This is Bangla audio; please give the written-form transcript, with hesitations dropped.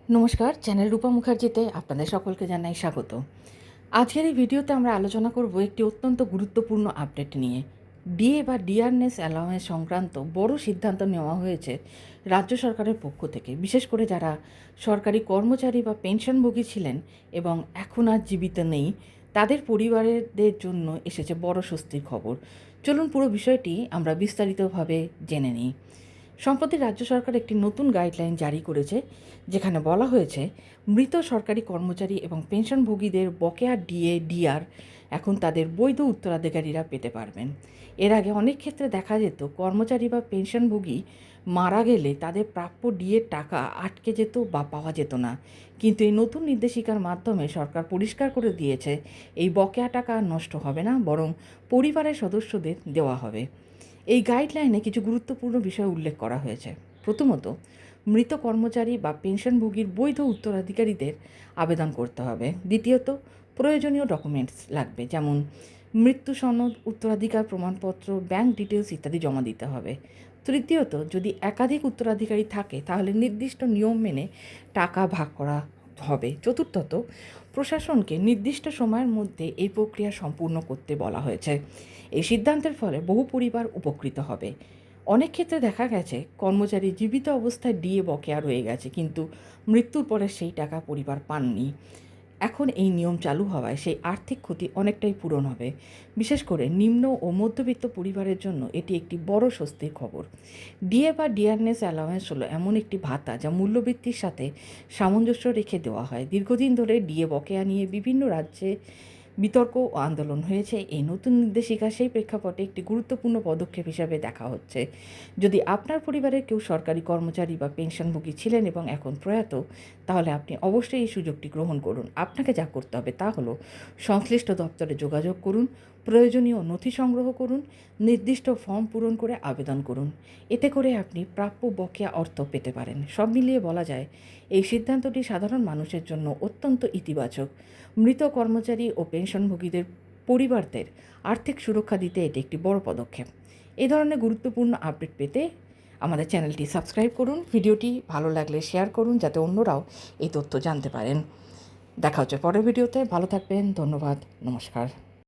নমস্কার, চ্যানেল রূপা মুখার্জিতে আপনাদের সকলকে জানাই স্বাগত। আজকের এই ভিডিওতে আমরা আলোচনা করব একটি অত্যন্ত গুরুত্বপূর্ণ আপডেট নিয়ে। ডিএ বা ডিয়ারনেস অ্যালাওয়েন্স সংক্রান্ত বড় সিদ্ধান্ত নেওয়া হয়েছে রাজ্য সরকারের পক্ষ থেকে, বিশেষ করে যারা সরকারি কর্মচারী বা পেনশনভোগী ছিলেন এবং এখন আর জীবিত নেই, তাদের পরিবারদের জন্য এসেছে বড় স্বস্তির খবর। চলুন পুরো বিষয়টি আমরা বিস্তারিতভাবে জেনে নিই। সম্প্রতি রাজ্য সরকার একটি নতুন গাইডলাইন জারি করেছে, যেখানে বলা হয়েছে মৃত সরকারি কর্মচারী এবং পেনশনভোগীদের বকেয়া ডিএ ডিআর এখন তাদের বৈধ উত্তরাধিকারীরা পেতে পারবেন। এর আগে অনেক ক্ষেত্রে দেখা যেত কর্মচারী বা পেনশনভোগী মারা গেলে তাদের প্রাপ্য ডিএর টাকা আটকে যেত বা পাওয়া যেত না, কিন্তু এই নতুন নির্দেশিকার মাধ্যমে সরকার পরিষ্কার করে দিয়েছে এই বকেয়া টাকা নষ্ট হবে না, বরং পরিবারের সদস্যদের দেওয়া হবে। এই গাইডলাইনে কিছু গুরুত্বপূর্ণ বিষয় উল্লেখ করা হয়েছে। প্রথমত, মৃত কর্মচারী বা পেনশনভোগীর বৈধ উত্তরাধিকারীদের আবেদন করতে হবে। দ্বিতীয়ত, প্রয়োজনীয় ডকুমেন্টস লাগবে, যেমন মৃত্যু সনদ, উত্তরাধিকার প্রমাণপত্র, ব্যাংক ডিটেলস ইত্যাদি জমা দিতে হবে। তৃতীয়ত, যদি একাধিক উত্তরাধিকারী থাকে তাহলে নির্দিষ্ট নিয়ম মেনে টাকা ভাগ করা হবে। চতুর্থত, প্রশাসনকে নির্দিষ্ট সময়ের মধ্যে এই প্রক্রিয়া সম্পূর্ণ করতে বলা হয়েছে। এই সিদ্ধান্তের ফলে বহু পরিবার উপকৃত হবে। অনেক ক্ষেত্রে দেখা গেছে কর্মচারী জীবিত অবস্থায় ডিএ বকেয়া রয়ে গেছে, কিন্তু মৃত্যুর পরে সেই টাকা পরিবার পাননি। এখন এই নিয়ম চালু হওয়ায় সেই আর্থিক ক্ষতি অনেকটাই পূরণ হবে। বিশেষ করে নিম্ন ও মধ্যবিত্ত পরিবারের জন্য এটি একটি বড় স্বস্তির খবর। ডিএ বা ডিয়ারনেস অ্যালাওয়েন্স হলো এমন একটি ভাতা যা মূল্যবৃদ্ধির সাথে সামঞ্জস্য রেখে দেওয়া হয়। দীর্ঘদিন ধরে ডিএ বকেয়া নিয়ে বিভিন্ন রাজ্যে বিতর্ক ও আন্দোলন হয়েছে। এই নতুন নির্দেশিকা সেই প্রেক্ষাপটে একটি গুরুত্বপূর্ণ পদক্ষেপ হিসাবে দেখা হচ্ছে। যদি আপনার পরিবারের কেউ সরকারি কর্মচারী বা পেনশনভোগী ছিলেন এবং এখন প্রয়াত, তাহলে আপনি অবশ্যই এই সুযোগটি গ্রহণ করুন। আপনাকে যা করতে হবে তা হলো সংশ্লিষ্ট দপ্তরে যোগাযোগ করুন, প্রয়োজনীয় নথি সংগ্রহ করুন, নির্দিষ্ট ফর্ম পূরণ করে আবেদন করুন। এতে করে আপনি প্রাপ্য বকেয়া অর্থ পেতে পারেন। সব মিলিয়ে বলা যায় এই সিদ্ধান্তটি সাধারণ মানুষের জন্য অত্যন্ত ইতিবাচক। মৃত কর্মচারী ও পেনশনভোগীদের পরিবারদের আর্থিক সুরক্ষা দিতে এটি একটি বড় পদক্ষেপ। এই ধরনের গুরুত্বপূর্ণ আপডেট পেতে আমাদের চ্যানেলটি সাবস্ক্রাইব করুন। ভিডিওটি ভালো লাগলে শেয়ার করুন, যাতে অন্যরাও এই তথ্য জানতে পারেন। দেখা হচ্ছে পরের ভিডিওতে। ভালো থাকবেন। ধন্যবাদ। নমস্কার।